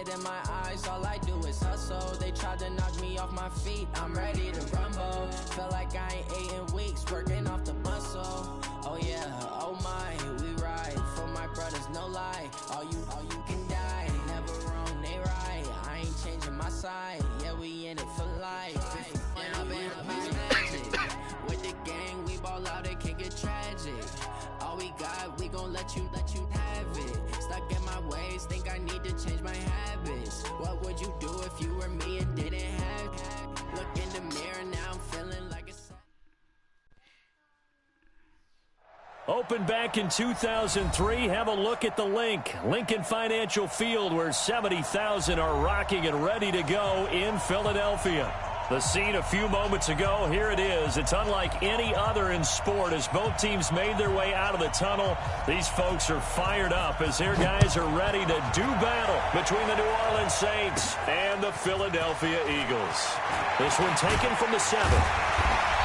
it in my eyes, all I do is hustle. They tried to knock me off my feet, I'm ready to rumble. Feel like I ain't ate in weeks, working off the muscle. Oh yeah, oh my, we ride for my brothers, no lie. All you can die, never wrong, they right. I ain't changing my side, yeah, we in it for life. And I've been magic. With the gang, we ball out, it can get tragic. All we got, we gon' let you have it. Stuck in my ways, think I need to change my habits. What would you do if you were me and didn't have? Look in the mirror, now I'm feeling like a... Opened back in 2003, have a look at the link. Lincoln Financial Field, where 70,000 are rocking and ready to go in Philadelphia. The scene a few moments ago, here it is. It's unlike any other in sport as both teams made their way out of the tunnel. These folks are fired up as their guys are ready to do battle between the New Orleans Saints and the Philadelphia Eagles. This one taken from the 7.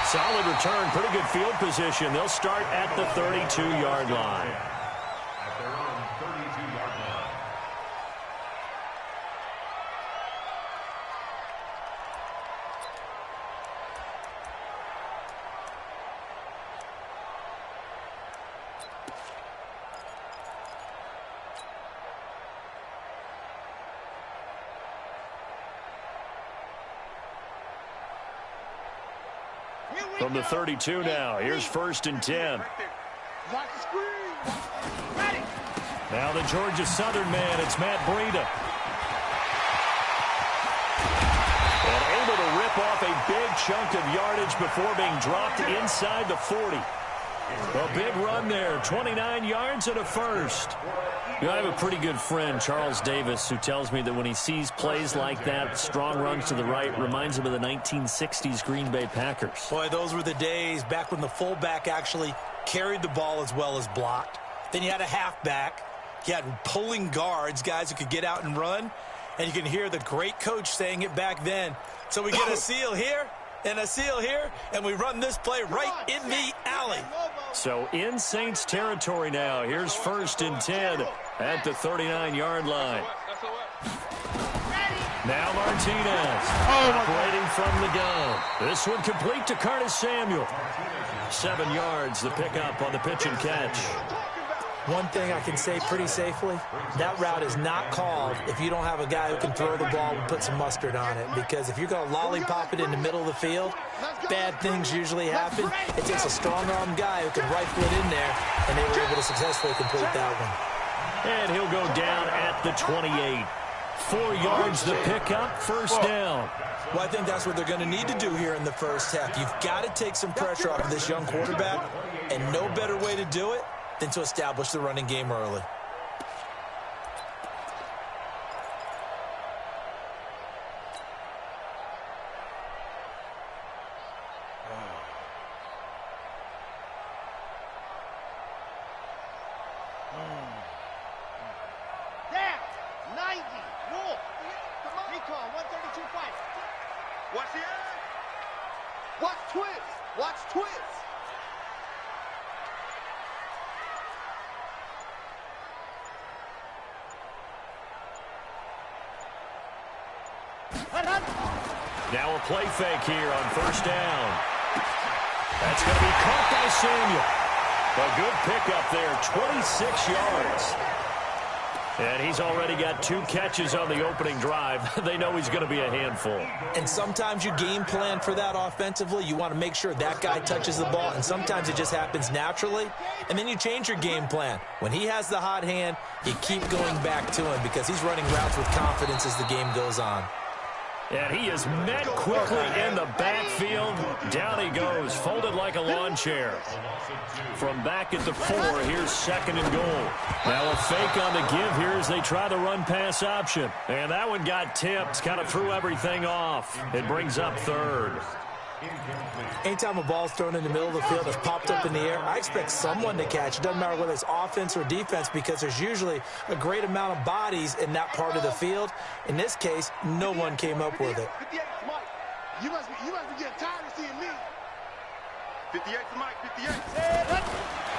Solid return, pretty good field position. They'll start at the 32-yard line. From the 32 now, here's 1st and 10. Now the Georgia Southern man, it's Matt Breida. And able to rip off a big chunk of yardage before being dropped inside the 40. A big run there, 29 yards and a first. You know, I have a pretty good friend, Charles Davis, who tells me that when he sees plays like that, strong runs to the right, reminds him of the 1960s Green Bay Packers. Boy, those were the days back when the fullback actually carried the ball as well as blocked. Then you had a halfback. You had pulling guards, guys who could get out and run. And you can hear the great coach saying it back then. So we get a seal here and a seal here, and we run this play right in the alley. So in Saints territory now. Here's 1st and 10 at the 39-yard line. Now Martinez operating from the gun. This one complete to Curtis Samuel. 7 yards, the pickup on the pitch and catch. One thing I can say pretty safely, that route is not called if you don't have a guy who can throw the ball and put some mustard on it. Because if you're going to lollipop it in the middle of the field, bad things usually happen. It takes a strong-arm guy who can rifle it in there, and they were able to successfully complete that one. And he'll go down at the 28. 4 yards the pickup, 1st down. Well, I think that's what they're going to need to do here in the first half. You've got to take some pressure off of this young quarterback, and no better way to do it than to establish the running game early. Down, 90, Wolf, recall, 132-5. Watch the end. Watch twist, watch twist. Now a play fake here on 1st down. That's going to be caught by Samuel. A good pickup there, 26 yards. And he's already got 2 catches on the opening drive. They know he's going to be a handful. And sometimes you game plan for that offensively. You want to make sure that guy touches the ball, and sometimes it just happens naturally. And then you change your game plan. When he has the hot hand, you keep going back to him because he's running routes with confidence as the game goes on. And he is met quickly in the backfield. Down he goes, folded like a lawn chair. From back at the 4, here's 2nd and goal. Now a fake on the give here as they try the run-pass option. And that one got tipped, kind of threw everything off. It brings up 3rd. Anytime a ball's thrown in the middle of the field that's popped up in the air, I expect someone to catch. It doesn't matter whether it's offense or defense because there's usually a great amount of bodies in that part of the field. In this case, no one came up with it. 58 to Mike. You must be getting tired of seeing me. 58 to Mike, 58.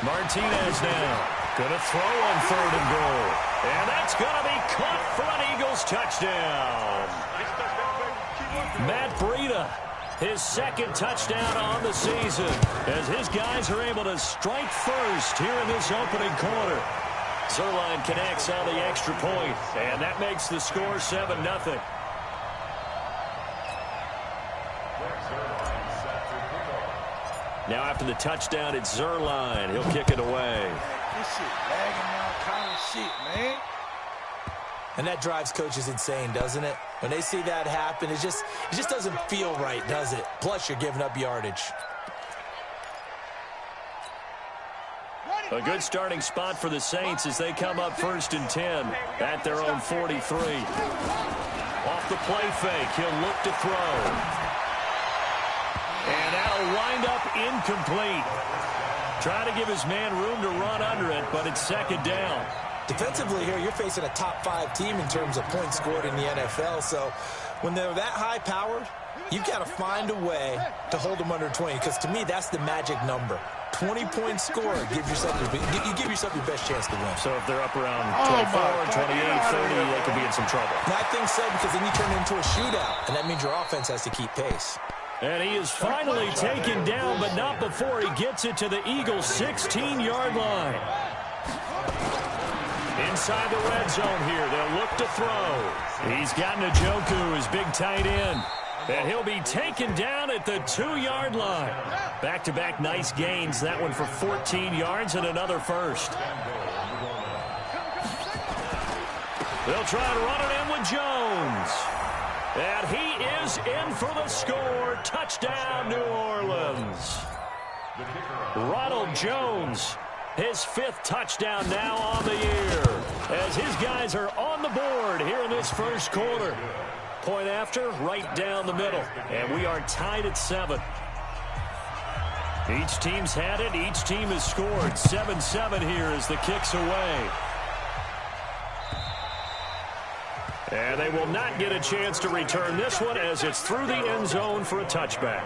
Martinez now. Gonna throw on 3rd and goal. And that's gonna be caught for an Eagles touchdown. Matt Breida, his 2nd touchdown on the season, as his guys are able to strike first here in this opening quarter. Zerline connects on the extra point, and that makes the score 7-0. Now after the touchdown, it's Zerline. He'll kick it away. This shit lagging now kind of shit, man. And that drives coaches insane, doesn't it? When they see that happen, it just doesn't feel right, does it? Plus, you're giving up yardage. A good starting spot for the Saints as they come up 1st and 10 at their own 43. Off the play fake, he'll look to throw. And that'll wind up incomplete. Trying to give his man room to run under it, but it's 2nd down. Defensively here, you're facing a top 5 team in terms of points scored in the NFL. So when they're that high-powered, you've got to find a way to hold them under 20, because to me, that's the magic number. 20-point score, you give yourself your best chance to win. So if they're up around 24, 28, 30, they could be in some trouble. I think so, because then you turn it into a shootout, and that means your offense has to keep pace. And he is finally taken down, but not before he gets it to the Eagles' 16-yard line. Inside the red zone here, they'll look to throw. He's got Njoku, his big tight end. And he'll be taken down at the 2-yard line. Back-to-back nice gains. That one for 14 yards and another first. They'll try and run it in with Jones. And he is in for the score. Touchdown, New Orleans. Ronald Jones, his 5th touchdown now on the year, as his guys are on the board here in this first quarter. Point after, right down the middle. And we are tied at 7. Each team's had it. Each team has scored. 7-7 here as the kick's away. And they will not get a chance to return this one as it's through the end zone for a touchback.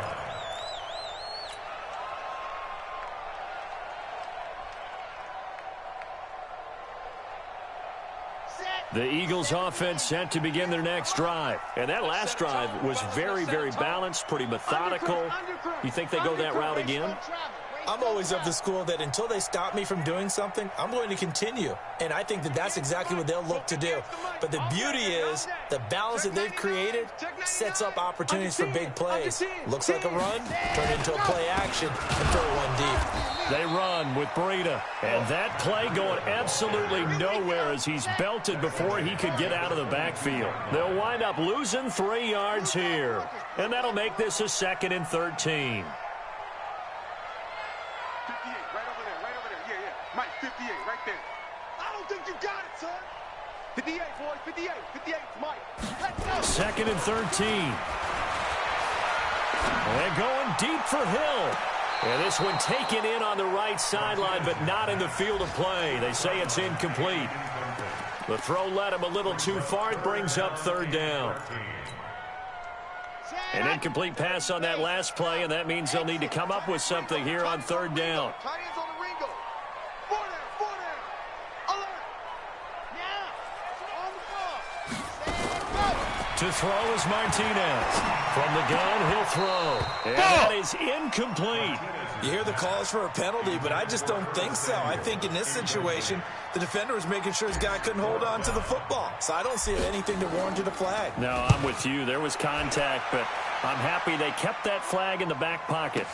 The Eagles offense set to begin their next drive. And that last drive was very, very balanced, pretty methodical. You think they go that route again? I'm always of the school that until they stop me from doing something, I'm going to continue. And I think that that's exactly what they'll look to do. But the beauty is the balance that they've created sets up opportunities for big plays. Looks like a run, turn into a play action, and throw one deep. They run with Breida. And that play going absolutely nowhere as he's belted before he could get out of the backfield. They'll wind up losing 3 yards here. And that'll make this a 2nd and 13. 58, right there. I don't think you got it, son. 58, boys, 58. 58, Mike. Let's go. 2nd and 13. They're going deep for Hill. And this one taken in on the right sideline, but not in the field of play. They say it's incomplete. The throw led him a little too far. It brings up 3rd down. An incomplete pass on that last play, and that means they'll need to come up with something here on 3rd down. To throw is Martinez. From the gun, he'll throw. And that is incomplete. You hear the calls for a penalty, but I just don't think so. I think in this situation, the defender was making sure his guy couldn't hold on to the football. So I don't see anything to warrant a flag. No, I'm with you. There was contact, but I'm happy they kept that flag in the back pocket.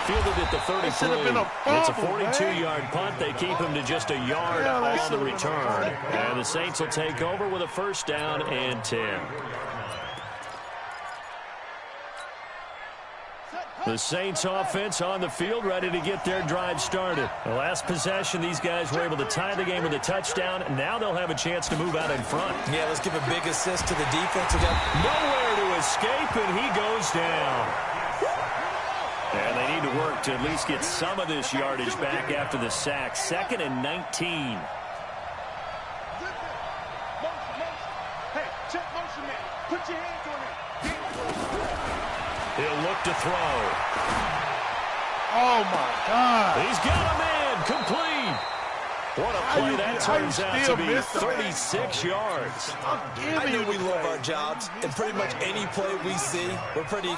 Fielded at the 33. It's a 42-yard punt. They keep him to just a yard on the return. And the Saints will take over with a 1st down and 10. The Saints offense on the field, ready to get their drive started. The last possession, these guys were able to tie the game with a touchdown. Now they'll have a chance to move out in front. Yeah, let's give a big assist to the defense. We got nowhere to escape, and he goes down. And they need to work to at least get some of this yardage back after the sack. 2nd and 19. Hey, check motion, man. Put your hands on him. He'll look to throw. Oh, my God. He's got a man complete. What a play that turns out to be, 36 yards. I know we love our jobs, and pretty much any play we see, we're pretty,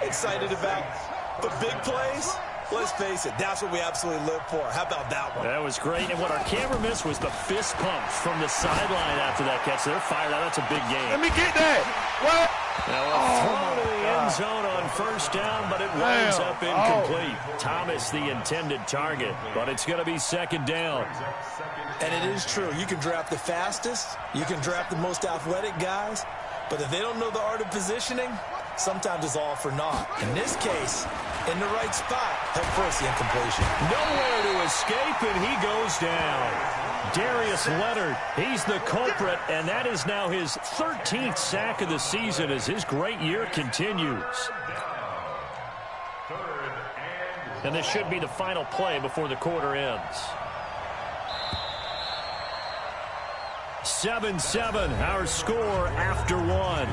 excited about. The big plays, let's face it, that's what we absolutely live for. How about that one? That was great, and what our camera missed was the fist pump from the sideline after that catch. They're fired out. That's a big game. Let me get that. What? Now a throw to the end zone on first down, but it winds up incomplete. Thomas, the intended target, but it's going to be second down. And it is true. You can draft the fastest. You can draft the most athletic guys. But if they don't know the art of positioning, sometimes it's all for naught. In this case, in the right spot, head first, the incompletion. Nowhere to escape, and he goes down. Darius Leonard, he's the culprit, and that is now his 13th sack of the season as his great year continues. And this should be the final play before the quarter ends. 7-7, our score after one.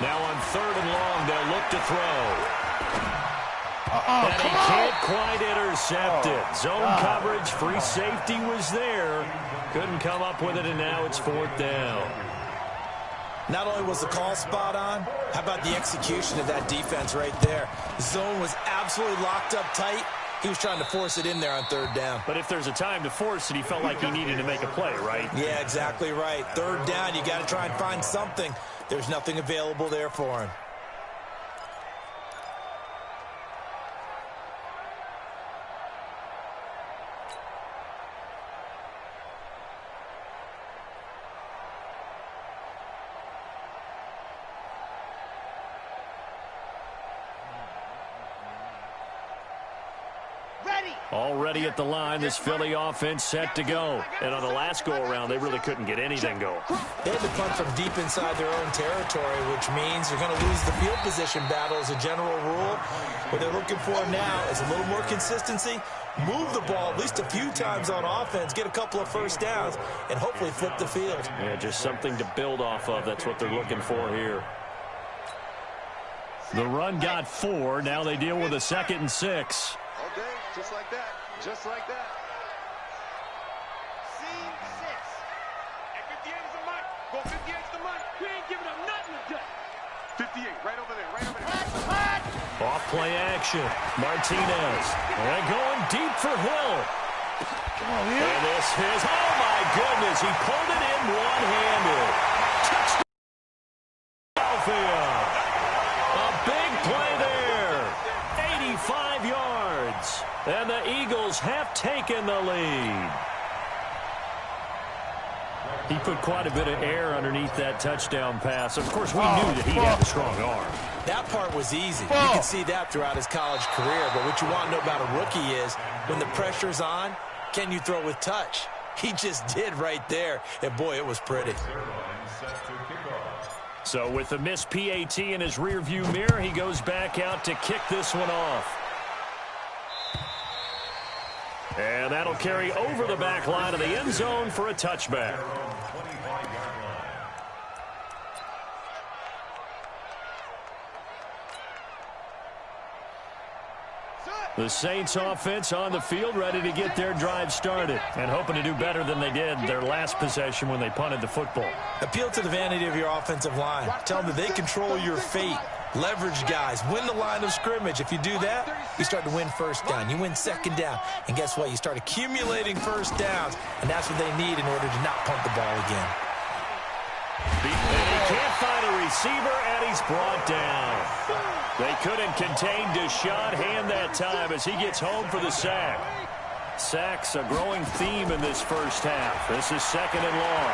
Now on 3rd and long, they'll look to throw. And he can't quite intercept it. Zone coverage, free safety was there. Couldn't come up with it, and now it's 4th down. Not only was the call spot on, how about the execution of that defense right there? The zone was absolutely locked up tight. He was trying to force it in there on 3rd down. But if there's a time to force it, he felt like he needed to make a play, right? Yeah, exactly right. 3rd down, you got to try and find something. There's nothing available there for him. Already at the line, this Philly offense set to go. And on the last go-around, they really couldn't get anything going. They had to punt from deep inside their own territory, which means you're going to lose the field position battle as a general rule. What they're looking for now is a little more consistency, move the ball at least a few times on offense, get a couple of first downs, and hopefully flip the field. Yeah, just something to build off of. That's what they're looking for here. The run got 4. Now they deal with a 2nd and 6. Okay, just like that. Just like that. Scene 6. And 58 is the mic. Go 58 is the mic. We ain't giving up nothing today. 58, right over there, right over there. Off play action. Martinez. And going deep for Hill. And this is, oh my goodness, he pulled it in one-handed. Touchdown, Philadelphia. A big play there. 85 yards. And the Eagles have taken the lead. He put quite a bit of air underneath that touchdown pass. Of course, we knew that he had a strong arm. That part was easy. You can see that throughout his college career. But what you want to know about a rookie is when the pressure's on, can you throw with touch? He just did right there. And, boy, it was pretty. So with the missed PAT in his rearview mirror, he goes back out to kick this one off. And that'll carry over the back line of the end zone for a touchback. The Saints offense on the field, ready to get their drive started and hoping to do better than they did their last possession when they punted the football. Appeal to the vanity of your offensive line. Tell them that they control your fate. Leverage guys. Win the line of scrimmage. If you do that, you start to win first down. You win second down. And guess what? You start accumulating first downs. And that's what they need in order to not punt the ball again. And he can't find a receiver, and he's brought down. They couldn't contain Deshaun Hand that time as he gets home for the sack. Sacks a growing theme in this first half. This is 2nd and long.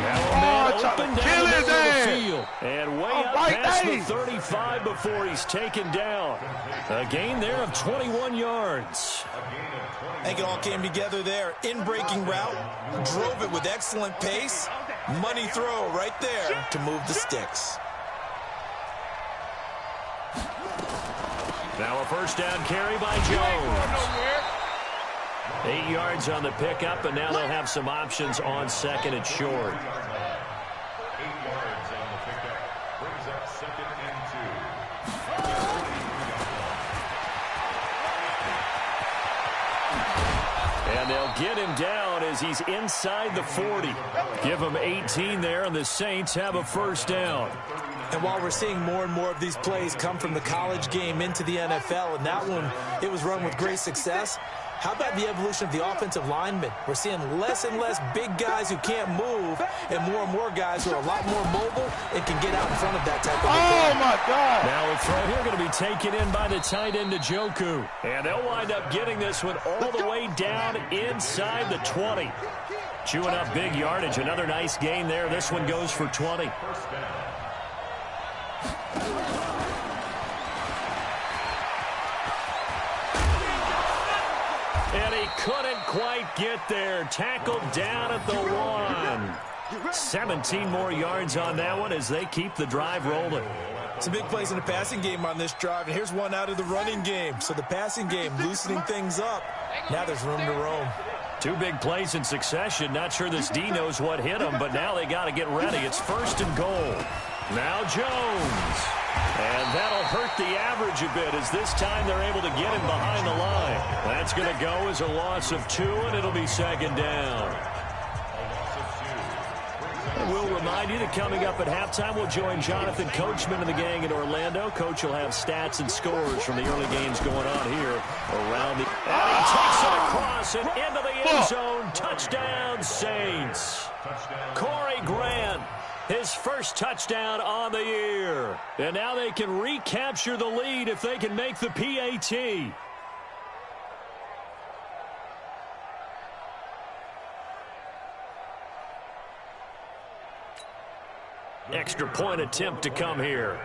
Now a man open down the middle of the field. And way out past the 35 before he's taken down. A gain there of 21 yards. I think it all came together there. In-breaking route, drove it with excellent pace. Money throw right there to move the sticks. Now a first down carry by Jones. 8 yards on the pickup, and now they'll have some options on second and short. 8 yards on the pickup. Brings up 2nd and 2. And they'll get him down as he's inside the 40. Give him 18 there, and the Saints have a first down. And while we're seeing more and more of these plays come from the college game into the NFL, and that one, it was run with great success, how about the evolution of the offensive linemen? We're seeing less and less big guys who can't move and more guys who are a lot more mobile and can get out in front of that type of play. Oh, my God. Now a throw here going to be taken in by the tight end, Njoku. And they'll wind up getting this one all the way down inside the 20. Chewing up big yardage. Another nice gain there. This one goes for 20. And he couldn't quite get there. Tackled down at the 1. 17 more yards on that one as they keep the drive rolling. Some big plays in the passing game on this drive, and here's one out of the running game. So the passing game loosening things up. Now there's room to roam. 2 big plays in succession. Not sure this D knows what hit him, but now they got to get ready. It's 1st and goal. Now Jones. And that'll hurt the average a bit as this time they're able to get him behind the line. That's going to go as a loss of 2, and it'll be 2nd down. We'll remind you that coming up at halftime, we'll join Jonathan Coachman and the gang in Orlando. Coach will have stats and scores from the early games going on here around the... And he takes it across and into the end zone. Touchdown, Saints. Corey Grant, his first touchdown on the year. And now they can recapture the lead if they can make the PAT. Extra point attempt to come here.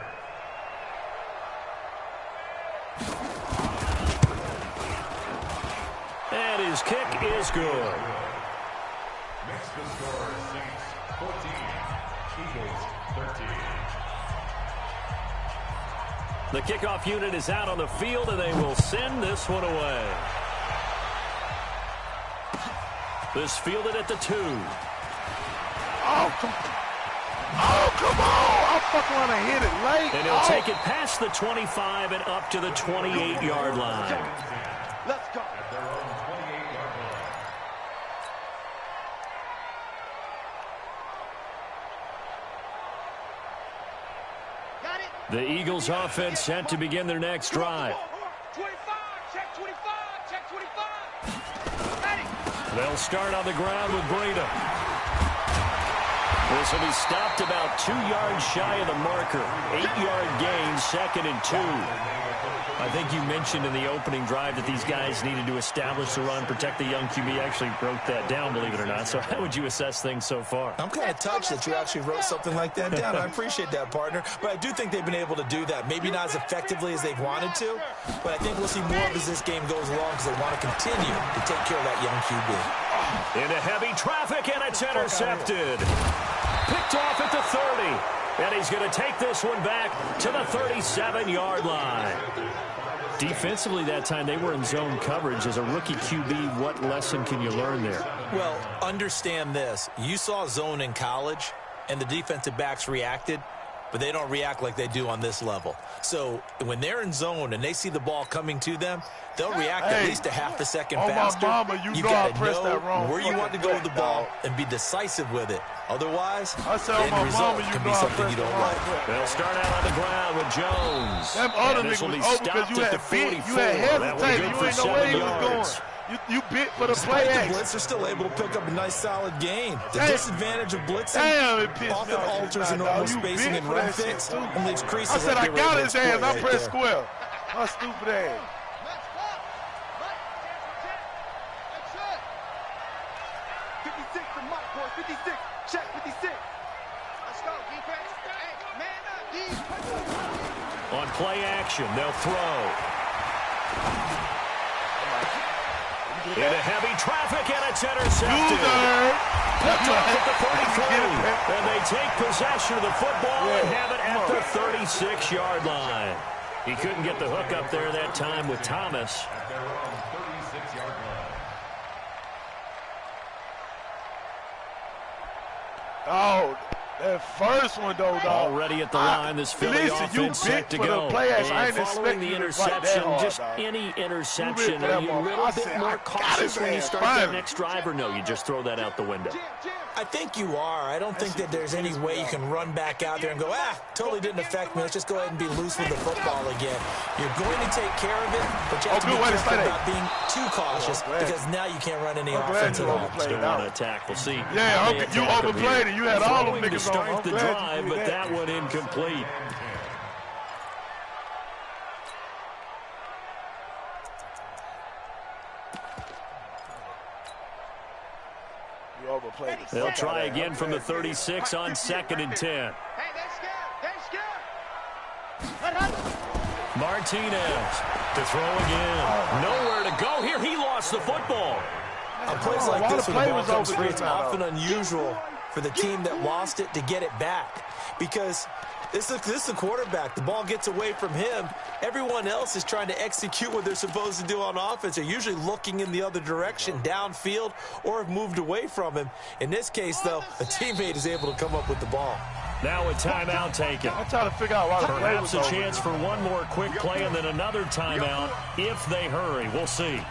And his kick is good. Makes the score Saints 14, Eagles 13. The kickoff unit is out on the field, and they will send this one away. This fielded at the 2. Oh, come on. I fucking want to hit it late. And he'll take it past the 25 and up to the 28-yard line. Let's go. At their own 28-yard line. Got it. The Eagles offense set to begin their next drive. 25. Check 25. Check 25. Got it. They'll start on the ground with Breida. This will be stopped about 2 yards shy of the marker. 8-yard gain, 2nd and 2. I think you mentioned in the opening drive that these guys needed to establish the run, protect the young QB. Actually wrote that down, believe it or not. So how would you assess things so far? I'm kind of touched that you actually wrote something like that down. I appreciate that, partner. But I do think they've been able to do that. Maybe not as effectively as they've wanted to, but I think we'll see more of as this game goes along because they want to continue to take care of that young QB. Into heavy traffic, and it's intercepted. Picked off at the 30. And he's going to take this one back to the 37-yard line. Defensively that time, they were in zone coverage. As a rookie QB, what lesson can you learn there? Well, understand this. You saw zone in college, and the defensive backs reacted, but they don't react like they do on this level. So when they're in zone and they see the ball coming to them, they'll react at least a half a second faster. You got to know where you want to go with the ball and be decisive with it. Otherwise, the end result can be something you don't like. They'll start out on the ground with Jones. Them other And this will niggas be was open stopped because you at the had 44. bit. You had hesitated. You ain't know where he was going. You bit for the play Despite the action. blitz, they're still able to pick up a nice solid gain. The disadvantage of blitzing, often alters the normal spacing and run fits and leaves creases. I said, like I got his ass. I right pressed there. square. My stupid ass. 56 to Mike, boys. 56. Check 56. Let's go, defense. Hey, man up, defense. On play action, they'll throw. Into heavy traffic, and it's intercepted. Picked off at the 33. And they take possession of the football and have it at the 36-yard line. He couldn't get the hook up there that time with Thomas. Oh, that first one, though, dog. Already at the line, this Philly offense set to go. And following the interception, just any interception, are you a little bit more cautious when you start that next drive, or no, you just throw that out the window? I think you are. I don't think that there's any way you can run back out there and go, totally didn't affect me. Let's just go ahead and be loose with the football again. You're going to take care of it, but you have to be careful about being too cautious because now you can't run any offense at all. Still want to attack. We'll see. Yeah, you overplayed it. You had all them niggas on. Start the drive, but that one incomplete. They'll try again from the 36 on 2nd and 10. Martinez to throw again. Nowhere to go here. He lost the football. On plays like this, when the ball comes free, it's often unusual for the team that lost it to get it back. Because this is the quarterback. The ball gets away from him. Everyone else is trying to execute what they're supposed to do on offense. They're usually looking in the other direction, downfield, or have moved away from him. In this case, though, a teammate is able to come up with the ball. Now a timeout taken. I'm trying to figure out why perhaps a chance for one more quick play and then another timeout if they hurry. We'll see.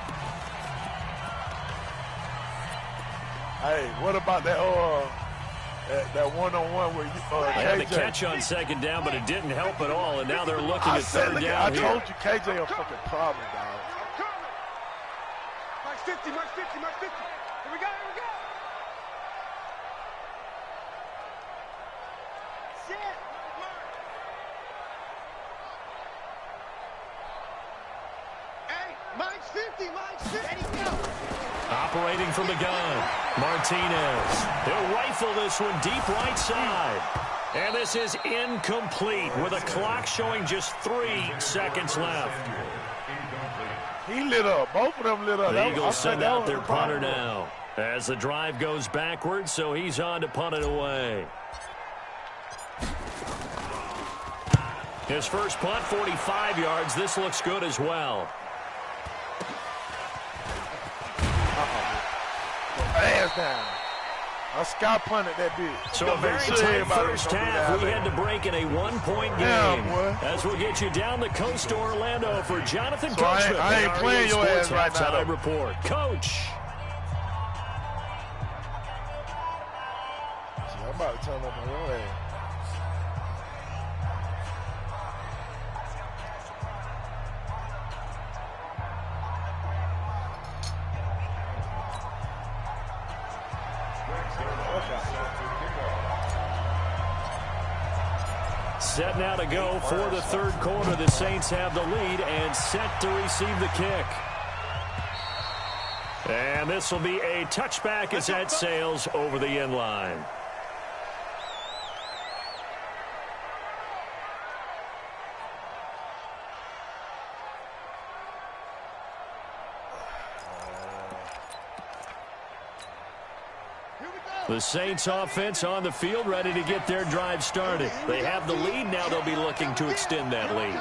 Hey, what about that one-on-one where they had the catch on 2nd down, but it didn't help at all, and now they're looking at 3rd down here. I told you, KJ a fucking problem, dog. Mark 50, Mark 50, Mark 50. Here we go, here we go. Sit. Hey, Mike's 50, Mike's 50. Ready, go. Operating from the gun, Martinez. He'll rifle this one deep right side. And this is incomplete with a clock showing just 3 seconds left. He lit up. Both of them lit up. The Eagles send out their punter now as the drive goes backwards, so he's on to punt it away. His first punt, 45 yards. This looks good as well. Ass down. I sky punted that bitch. So a very tight first half. We had to break in a 1-point game. As we'll get you down the coast to Orlando for Jonathan Coachman. I ain't playing your ass right now. Report. Coach. I'm about to turn up on your ass. Set now to go for the 3rd quarter. The Saints have the lead and set to receive the kick. And this will be a touchback as that sails over the end line. The Saints offense on the field, ready to get their drive started. They have the lead. Now they'll be looking to extend that lead.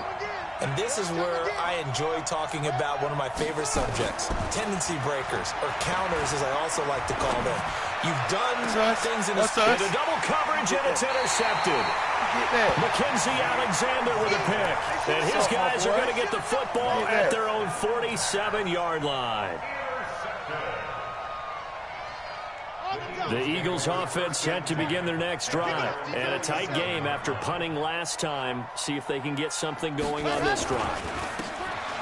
And this is where I enjoy talking about one of my favorite subjects, tendency breakers, or counters, as I also like to call them. You've done things in the double coverage, and it's intercepted. Mackenzie Alexander with a pick. And his guys are going to get the football at their own 47-yard line. The Eagles offense set to begin their next drive. And a tight game after punting last time. See if they can get something going on this drive.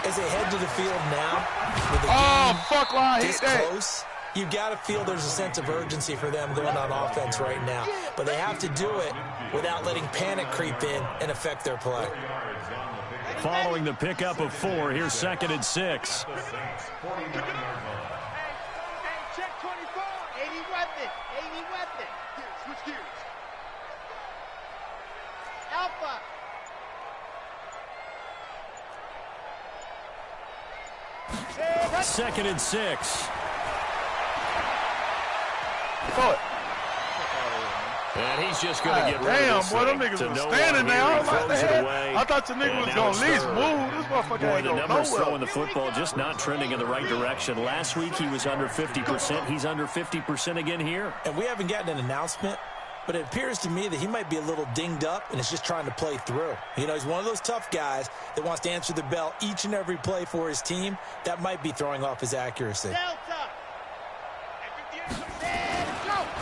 As they head to the field now, with the game this close, you've got to feel there's a sense of urgency for them going on offense right now. But they have to do it without letting panic creep in and affect their play. Following the pickup of 4, here's 2nd and 6. Second and 6. And he's just going to get rid of this boy, them niggas was standing there. I thought the nigga was going to at least move. This motherfucker ain't going nowhere. Throwing the football just not trending in the right direction. Last week he was under 50%. He's under 50% again here. And we haven't gotten an announcement but it appears to me that he might be a little dinged up and is just trying to play through. You know, he's one of those tough guys that wants to answer the bell each and every play for his team. That might be throwing off his accuracy.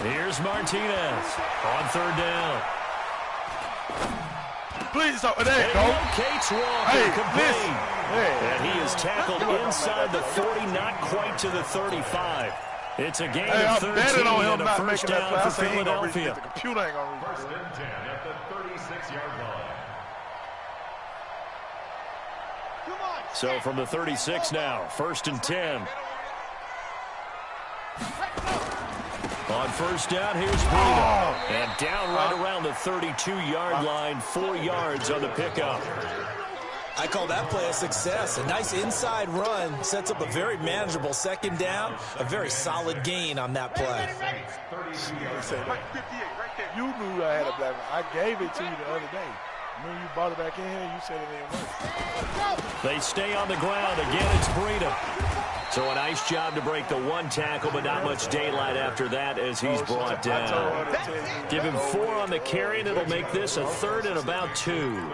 Here's Martinez on third down. Please, there you go. Locates Walker complete. And he is tackled inside the 40, not quite to the 35. It's a gain of 13 and a first down for Philadelphia. The computer ain't gonna read First and 10 at the 36-yard line. So from the 36 now, first and 10. On first down, here's Breida. And down right around the 32-yard line, 4 yards on the pickup. I call that play a success. A nice inside run sets up a very manageable second down, a very solid gain on that play. You knew I had a black one. I gave it to you the other day. When you brought it back in here, you said it didn't work. They stay on the ground. Again, it's Breida. So a nice job to break the one tackle, but not much daylight after that as he's brought down. Give him 4 on the carry, and it'll make this a 3rd and about 2.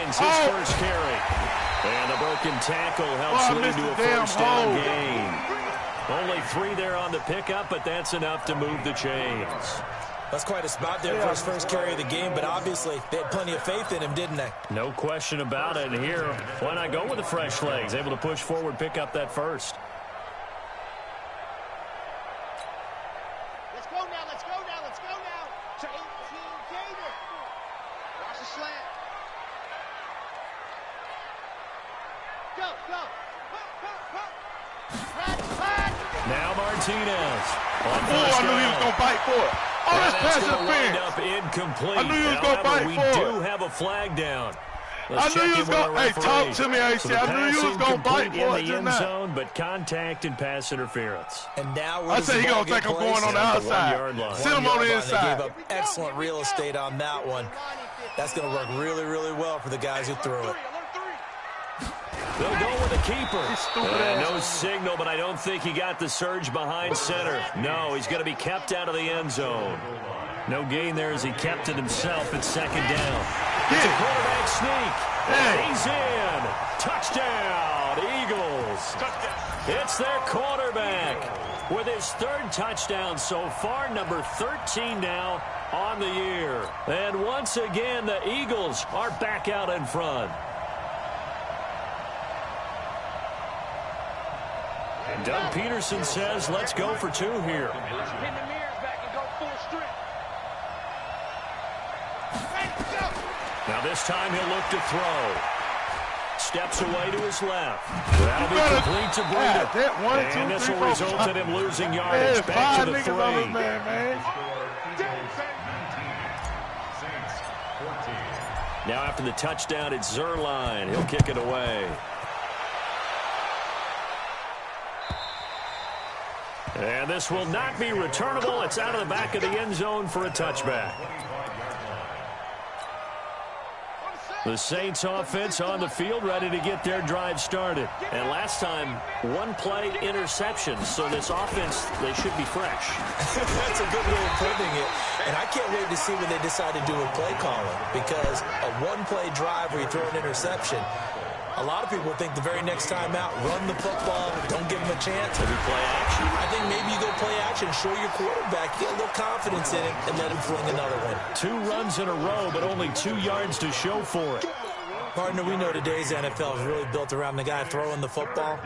His first carry. And a broken tackle helps lead to a first down gain. Only 3 there on the pickup, but that's enough to move the chains. That's quite a spot there for his first carry of the game, but obviously they had plenty of faith in him, didn't they? No question about it. And here, why not go with the fresh legs? Able to push forward, pick up that first. Let's go now, let's go now, let's go now. To 18 Gator. Watch the slant. Go, go. Now Martinez. I knew he was going to bite for it. Oh, that's pass interference. Up incomplete. I knew he was going to bite for it. We do have a flag down. I knew he was going to. Hey, talk to me, AC. I knew he was going to bite for it. In the end zone, but contact and pass interference. And now I said he's going to think I'm going on the outside. Sit him on the inside. They gave up excellent real estate on that one. That's going to work really, really well for the guys who threw it. They'll go with the keeper. No signal, but I don't think he got the surge behind center. No, he's going to be kept out of the end zone. No gain there as he kept it himself at second down. It's a quarterback sneak. He's in. Touchdown, Eagles. It's their quarterback with his 3rd touchdown so far, number 13 now on the year. And once again, the Eagles are back out in front. And Doug Peterson says, let's go for 2 here. Now this time he'll look to throw. Steps away to his left. That'll be complete to Breida. And this will result in him losing yardage. Back to the 3. Now after the touchdown, it's Zerline. He'll kick it away. And this will not be returnable. It's out of the back of the end zone for a touchback. The Saints offense on the field, ready to get their drive started. And last time, 1-play interception. So this offense, they should be fresh. That's a good way of putting it. And I can't wait to see when they decide to do a play calling. Because a 1-play drive where you throw an interception, a lot of people think the very next time out, run the football, don't give them a chance. Maybe play action. I think maybe you go play action, show your quarterback, get a little confidence in it, and let him fling another one. 2 runs in a row, but only 2 yards to show for it. Partner, we know today's NFL is really built around the guy throwing the football.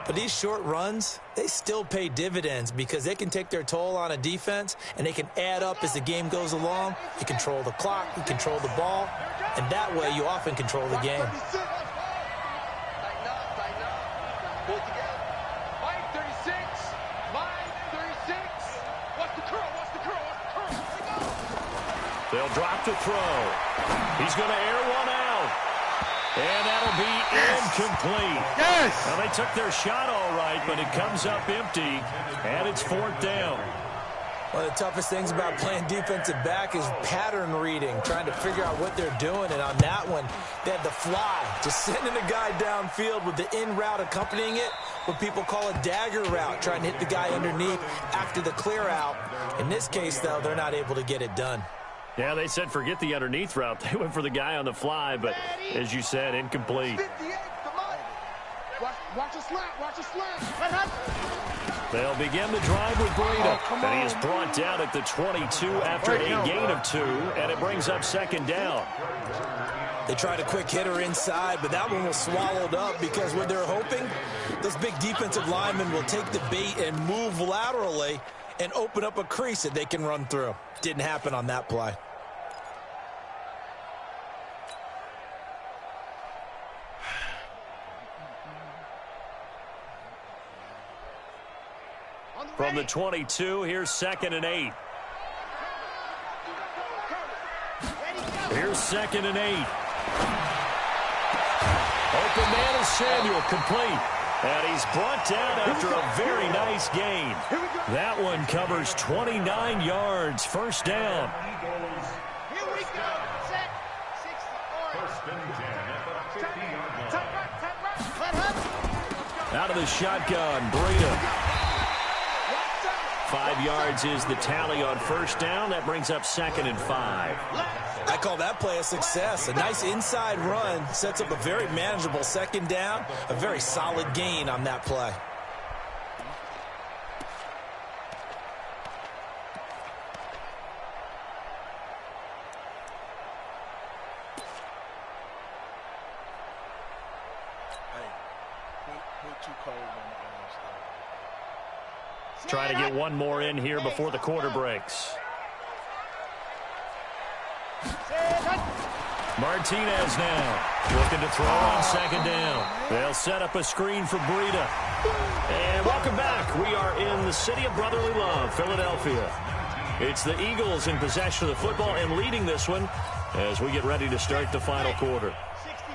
But these short runs, they still pay dividends because they can take their toll on a defense, and they can add up as the game goes along. You control the clock, you control the ball, and that way you often control the game. Pull it together. Line 36. Line 36. Watch the curl. Watch the curl. Watch the curl. They'll drop to throw. He's going to air one out. And that'll be incomplete. Yes! Now, they took their shot all right, but it comes up empty, and it's 4th down. One of the toughest things about playing defensive back is pattern reading, trying to figure out what they're doing. And on that one, they had the fly, just sending a guy downfield with the in route accompanying it, what people call a dagger route, trying to hit the guy underneath after the clear out. In this case, though, they're not able to get it done. Yeah, they said forget the underneath route. They went for the guy on the fly, but as you said, incomplete. 58, come on. Watch a slant, watch a slant. They'll begin the drive with Breida. And he is brought down at the 22 after a gain of 2, and it brings up second down. They tried a quick hitter inside, but that one was swallowed up because what they're hoping, those big defensive linemen will take the bait and move laterally and open up a crease that they can run through. Didn't happen on that play. From the 22, here's 2nd and 8. Here's 2nd and 8. Open man is Samuel, complete. And he's brought down after a very nice gain. That one covers 29 yards, first down. Here we go. Set. 64. First and 10 at the 50-yard line. Out of the shotgun, Breida. 5 yards is the tally on first down. That brings up 2nd and 5. I call that play a success. A nice inside run sets up a very manageable second down. A very solid gain on that play. Try to get one more in here before the quarter breaks. Martinez now looking to throw on second down. They'll set up a screen for Breida. And welcome back. We are in the city of brotherly love, Philadelphia. It's the Eagles in possession of the football and leading this one as we get ready to start the final quarter.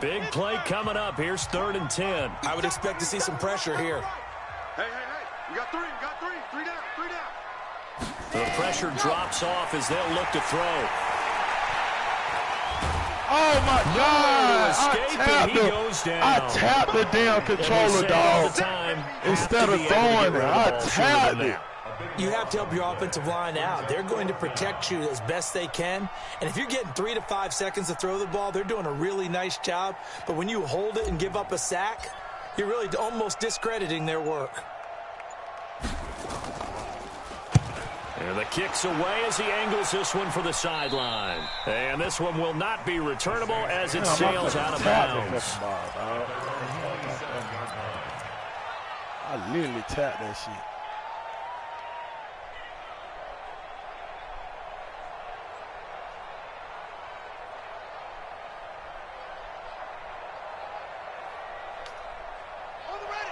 Big play coming up. Here's 3rd and 10. I would expect to see some pressure here. Hey. We got three. Three down. The pressure drops off as they'll look to throw. Oh, my God. I tapped the damn controller, dog. Instead of throwing it, I tapped it. You have to help your offensive line out. They're going to protect you as best they can. And if you're getting 3 to 5 seconds to throw the ball, they're doing a really nice job. But when you hold it and give up a sack, you're really almost discrediting their work. And the kick's away as he angles this one for the sideline. And this one will not be returnable as it sails out of bounds. I literally tapped that shit.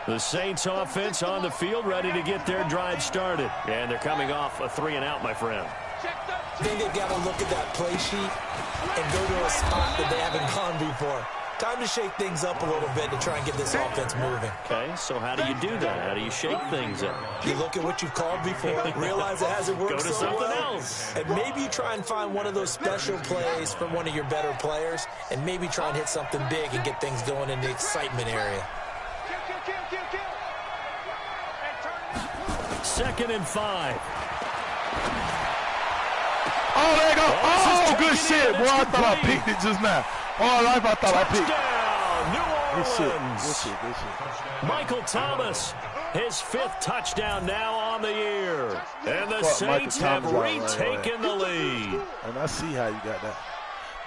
The Saints offense on the field ready to get their drive started. And they're coming off a 3-and-out, my friend. I think they've got to look at that play sheet and go to a spot that they haven't gone before. Time to shake things up a little bit to try and get this offense moving. Okay, so how do you do that? How do you shake things up? You look at what you've called before, realize it hasn't worked Go to so something well, else. and maybe you try and find one of those special plays from one of your better players, and maybe try and hit something big and get things going in the excitement area. 2nd and 5. Oh, there you go. Oh, good shit, boy. I thought I picked it just now. All life I thought I picked it. Good shit. Michael Thomas, his 5th touchdown now on the year. And the Saints have retaken the lead. And I see how you got that.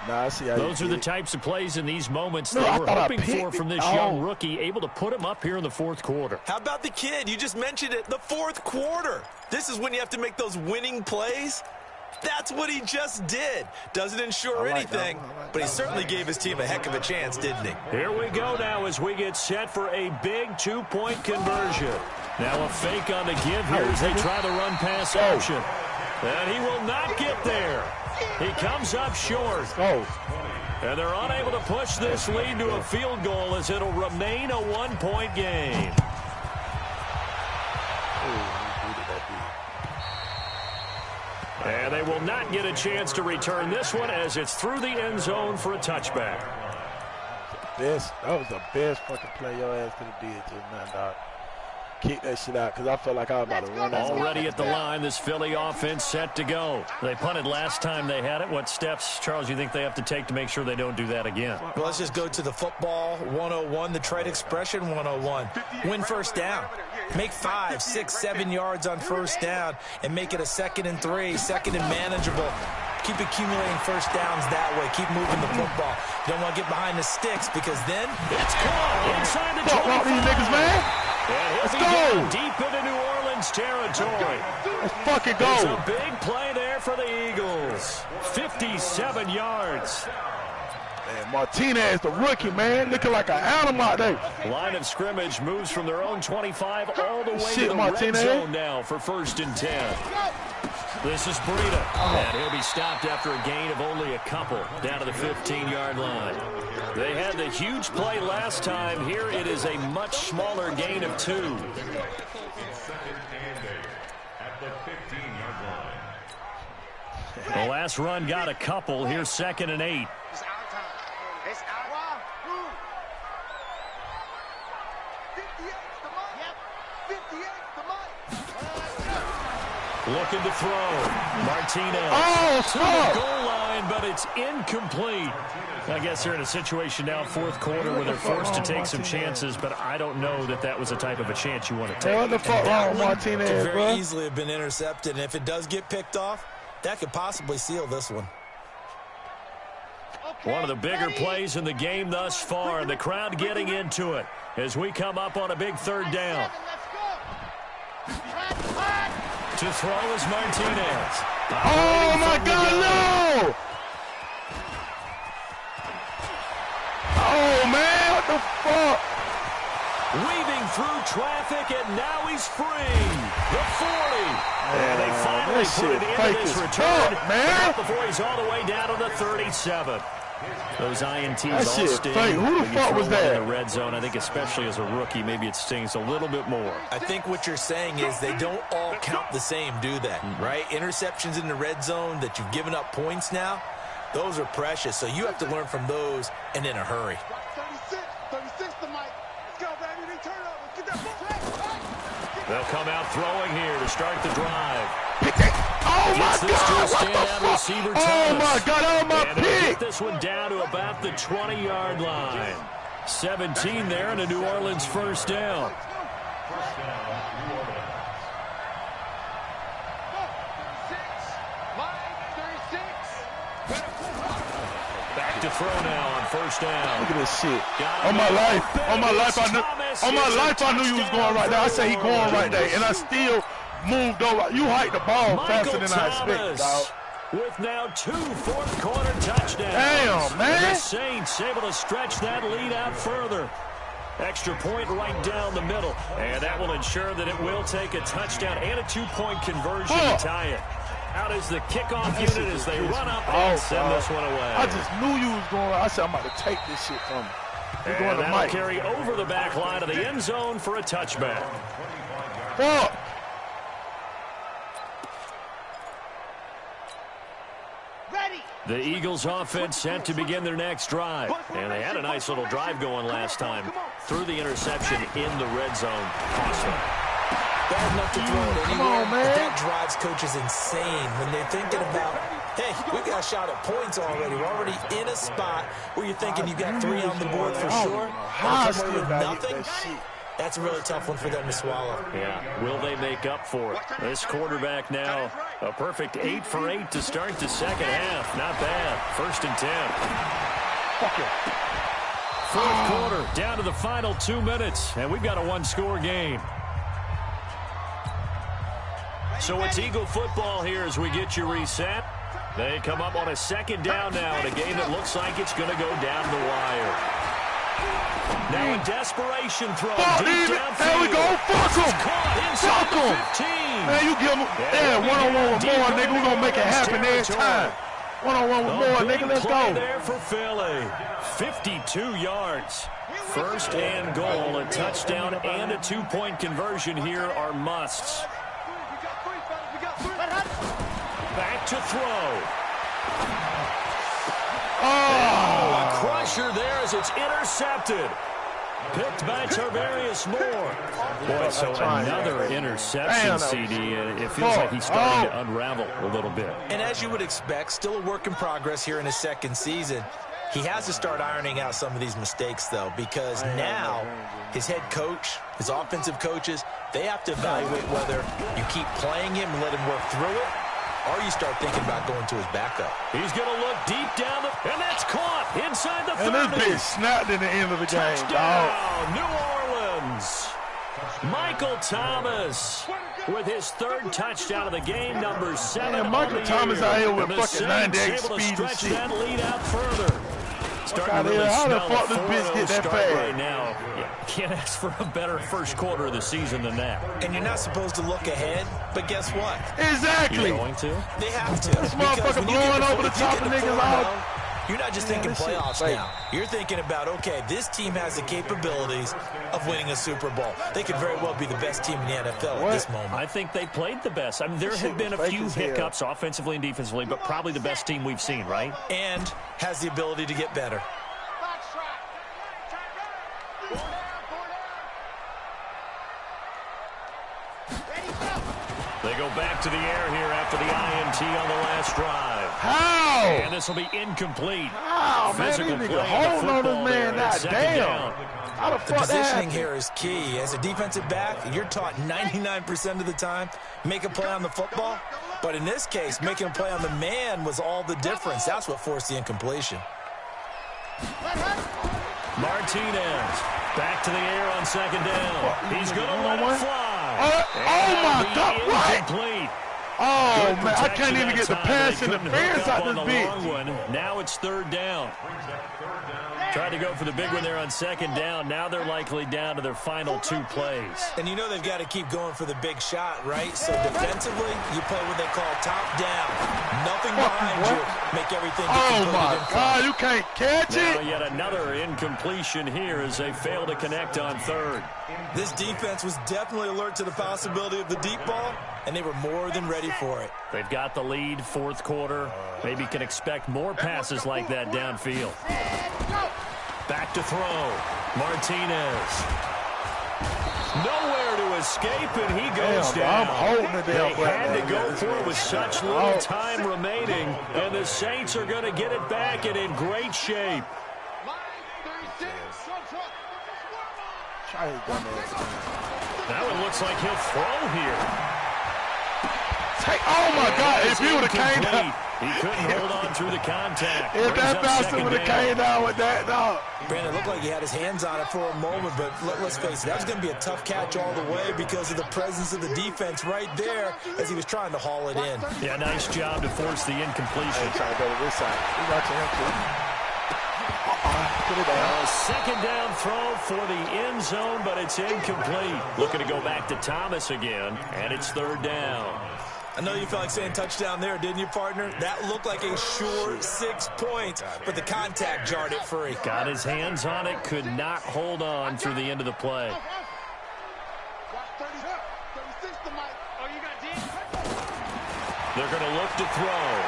Nah, I see how Those are the types of plays in these moments that we're hoping for from this young rookie, able to put him up here in the 4th quarter. How about the kid? You just mentioned it, the 4th quarter. This is when you have to make those winning plays. That's what he just did. Doesn't ensure anything, but he certainly gave his team a heck of a chance, didn't he? Here we go now as we get set for a big 2-point conversion. Now a fake on the give here as they try the run-pass option. And he will not get there. He comes up short. And they're unable to push this lead to a field goal as it'll remain a 1-point game. And they will not get a chance to return this one as it's through the end zone for a touchback. That was the best fucking play your ass could have did just now, dog. Kick that shit out because I felt like I was about to run out. Already at the line, this Philly offense set to go. They punted last time they had it. What steps, Charles, you think they have to take to make sure they don't do that again? Well, let's just go to the football 101, the trade expression 101. Win first down. Make 5, 6, 7 yards on first down and make it a 2nd and 3, 2nd and manageable. Keep accumulating first downs that way. Keep moving the football. You don't want to get behind the sticks because then it's caught inside the 25. Fuck off these niggas, man. Let's go. Deep into New Orleans territory. Let's fucking go. It's a big play there for the Eagles. 57 yards. Man, Martinez, the rookie, man, looking like an animal out there. Line of scrimmage moves from their own 25 all the way to the Martinez. red zone now for 1st and 10. This is Breida, and he'll be stopped after a gain of only a couple down to the 15-yard line. They had the huge play last time. Here it is a much smaller gain of 2. At the 15-yard line. The last run got a couple. Here's 2nd and 8. It's our time. It's our 58's the mark. Yep. 58's the mark. Looking to throw. Martinez to the goal line, but it's incomplete. I guess they're in a situation now, 4th quarter, where they're forced to take some chances, but I don't know that that was the type of a chance you want to take. What the fuck wrong with Martinez, could bro? very easily have been intercepted, and if it does get picked off, that could possibly seal this one. One of the bigger plays in the game thus far, and the crowd getting into it as we come up on a big 3rd down. To throw is Martinez. Oh, my God, no! Oh, man, what the fuck? Weaving through traffic, and now he's free. The 40. And they finally put it into this return. Man. Before he's all the way down to the 37. Those INTs That all shit sting. fake. Who the fuck was that? In the red zone, I think especially as a rookie, maybe it stings a little bit more. I think what you're saying is they don't all count the same, do they? Right? Interceptions in the red zone that you've given up points now, those are precious. So you have to learn from those and in a hurry. 36 the mic. Let's go, baby. They turn up. Let's get that ball. They'll come out throwing here to start the drive. Oh, my Gets this to a God, standout receiver, Oh, Thomas. my God, oh, my And they'll pick. get this one down to about the 20-yard line. 17 there and a New Orleans 1st down. Back to throw now on 1st down. Look at this shit. On my life, I knew you was going right there. I said he going right there, and I still moved over. You hiked the ball faster than I expected, dog. With now 2 fourth-quarter touchdowns. Damn, man. And the Saints able to stretch that lead out further. Extra point right down the middle. And that will ensure that it will take a touchdown and a 2-point conversion to tie it. Out is the kickoff unit as they run up and send this one away. I just knew you was going right. I said, I'm about to take this shit from him. You're going to that'll Mike. carry over the back line of the end zone for a touchback. Fuck. The Eagles offense set to begin their next drive. And they had a nice little drive going last time. Through the interception in the red zone. Cost them. Bad enough to throw it anywhere, but that drives coaches insane when they're thinking about, hey, we got a shot at points already. We're already in a spot where you're thinking you got 3 on the board for sure. And come away with nothing. That's a really tough one for them to swallow. Yeah, will they make up for it? This quarterback now, a perfect 8 for 8 to start the second half. Not bad. 1st and 10. 4th quarter, down to the final 2 minutes, and we've got a 1-score game. So it's Eagle football here as we get you reset. They come up on a 2nd down now in a game that looks like it's going to go down the wire. Now a desperation throw. Deep downfield. There we go. Fuck him. Fuck him. Man, you give him. Yeah, one-on-one with more, nigga. We're going to make it happen every time. One-on-one with more, nigga. Let's go. There for Philly. 52 yards. 1st and goal. A touchdown and a 2-point conversion here are musts. Back to throw. Oh, A crusher there as it's intercepted. Picked by Tarvarius Moore. Boy, so another interception, CD. It feels like he's starting to unravel a little bit. And as you would expect, still a work in progress here in his second season. He has to start ironing out some of these mistakes, though, because now his head coach, his offensive coaches, they have to evaluate whether you keep playing him and let him work through it, or you start thinking about going to his backup. He's going to look deep down, and that's caught inside the 30. And this bitch snapped in the end of the game. Touchdown, New Orleans. Michael Thomas with his third touchdown of the game, number 7. Man, Michael Thomas out here with fucking 98 able to speed and stretch shit. that lead out further. Starting to really How the smell fuck a this bitch 4-0 get that start fast? right now. Yeah, can't ask for a better first quarter of the season than that. And you're not supposed to look ahead, but guess what? Exactly. You're going to? They have to. This motherfucker blowing over the top of niggas out. You're not just thinking this shit playoffs fake. now. You're thinking about, okay, this team has the capabilities of winning a Super Bowl. They could very well be the best team in the NFL at this moment. I think they played the best. I mean, there have been a few hiccups offensively and defensively, but probably the best team we've seen, right? And has the ability to get better. They go back to the air here after the INT on the last drive. How? And this will be incomplete. How, man? Physical These play niggas holding on this man. God Damn. How the The fuck that positioning happened? here is key. As a defensive back, you're taught 99% of the time, make a play on the football. But in this case, making a play on the man was all the difference. That's what forced the incompletion. Martinez back to the air on second down. He's going to let it fly. Oh my God, what? Incomplete. Oh, Good man, I protection can't even that get the time. pass They couldn't interference hook up out on this the bitch. long one. Now it's third down. Tried to go for the big one there on second down. Now they're likely down to their final 2 plays. And you know they've got to keep going for the big shot, right? So defensively, you play what they call top down. Nothing behind you. Make everything get Oh, completed my in front. God, you can't catch Now it? yet another incompletion here as they fail to connect on third. This defense was definitely alert to the possibility of the deep ball, and they were more than ready for it. They've got the lead, fourth quarter. Maybe can expect more passes like that downfield. Back to throw. Martinez. Nowhere to escape, and he goes down. I'm holding it down. They had to go for it with such little time remaining, and the Saints are going to get it back and in great shape. That one looks like he'll throw here. Oh, my God, if he would have came down. He couldn't hold on through the contact. If Brings that up bastard second would have down. came down with that, dog. Brandon, it looked like he had his hands on it for a moment, but let's face it, that was going to be a tough catch all the way because of the presence of the defense right there as he was trying to haul it in. Yeah, nice job to force the incompletion. Trying to go to this side. We watching him too. Put it down. A second down throw for the end zone, but it's incomplete. Looking to go back to Thomas again, and it's third down. I know you felt like saying touchdown there, didn't you, partner? That looked like a sure 6 points, but the contact jarred it free. Got his hands on it, could not hold on through the end of the play. They're going to look to throw.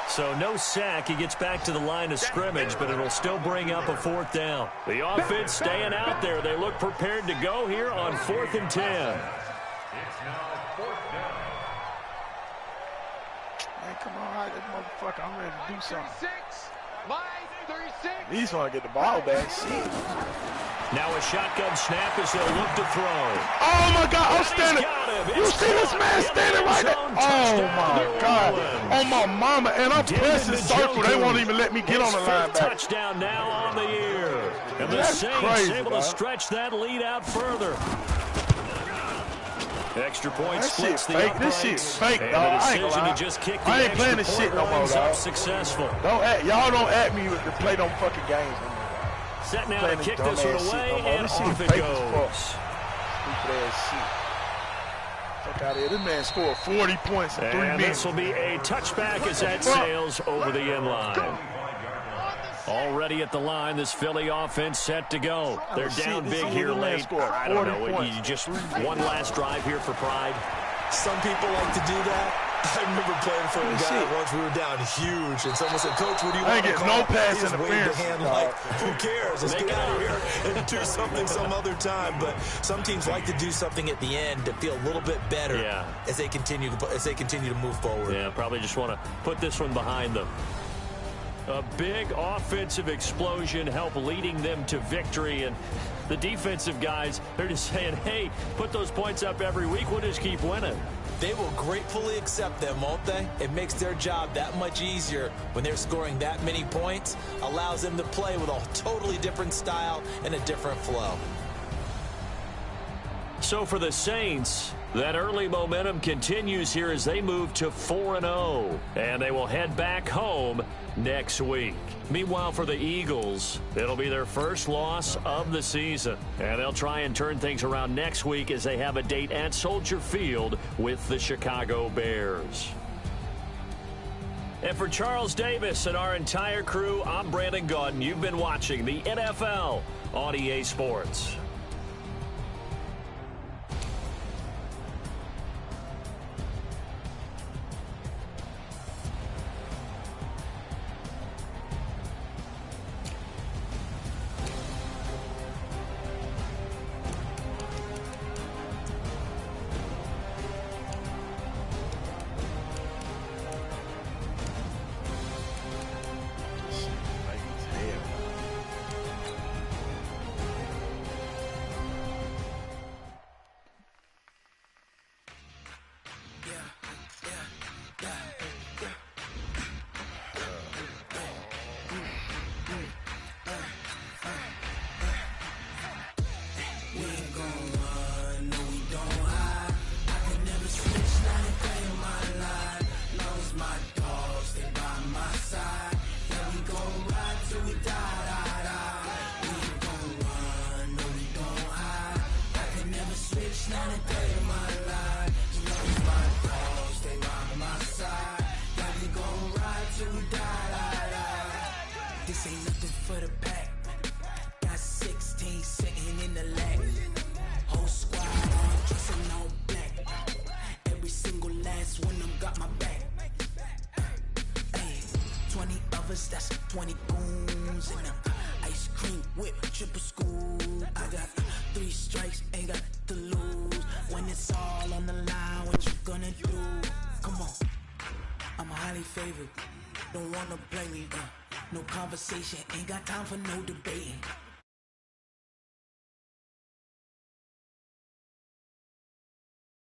So no sack. He gets back to the line of scrimmage, but it'll still bring up a fourth down. The offense staying out there. They look prepared to go here on 4th and 10. Man, come on, this motherfucker. I'm ready to do something. 36. At least want to get the ball back. Shit. Now a shotgun snap as they'll look to throw. Oh, my God, I'm standing. You see this man standing right there? Oh, my God. Oh, my mama. And I'm pressing circle. They won't even let me get on the line back. Touchdown now on the year. And the That's Saints crazy, able bro. to stretch that lead out further. Extra point That shit splits the fake. uprights. This shit fake, and dog. the I ain't decision gonna lie. to just kick the I ain't playing extra this shit point no more, winds up dog. successful. Y'all don't at me to play them fucking games no more. Set now to Playing kick dumb this one ass shit away, no more. and This shit off it fake as fuck. goes. Stupid ass shit. Fuck out of here. This man scored 40 points in 3 And minutes. this will be a touchback as that sails over the end line. Already at the line, this Philly offense set to go. They're down big here late. I don't know. You just one last drive here for pride. Some people like to do that. I remember playing for a guy once. We were down huge, and someone said, "Coach, what do you want to call?" No pass He just waved interference. the hand like, "Who cares? Let's get out of here and do something some other time." But some teams like to do something at the end to feel a little bit better as they continue to move forward. Yeah, probably just want to put this one behind them. A big offensive explosion helped leading them to victory, and the defensive guys, they're just saying, hey, put those points up every week, we'll just keep winning. They will gratefully accept them, won't they? It makes their job that much easier when they're scoring that many points, allows them to play with a totally different style and a different flow. So for the Saints, that early momentum continues here as they move to 4-0, and they will head back home next week. Meanwhile, for the Eagles, it'll be their first loss of the season, and they'll try and turn things around next week as they have a date at Soldier Field with the Chicago Bears. And for Charles Davis and our entire crew, I'm Brandon Gaudin. You've been watching the NFL on EA Sports. This ain't nothing for the pack. Got 16 sitting in the lag. Whole squad on dressing all black. Every single last one of them got my back. Hey, 20 of us, that's 20 goons in them. Ice cream whip, triple scoop. I got 3 strikes, ain't got to lose. When it's all on the line, what you gonna do? Come on, I'm highly favored. Don't wanna play me, no conversation, ain't got time for no debating.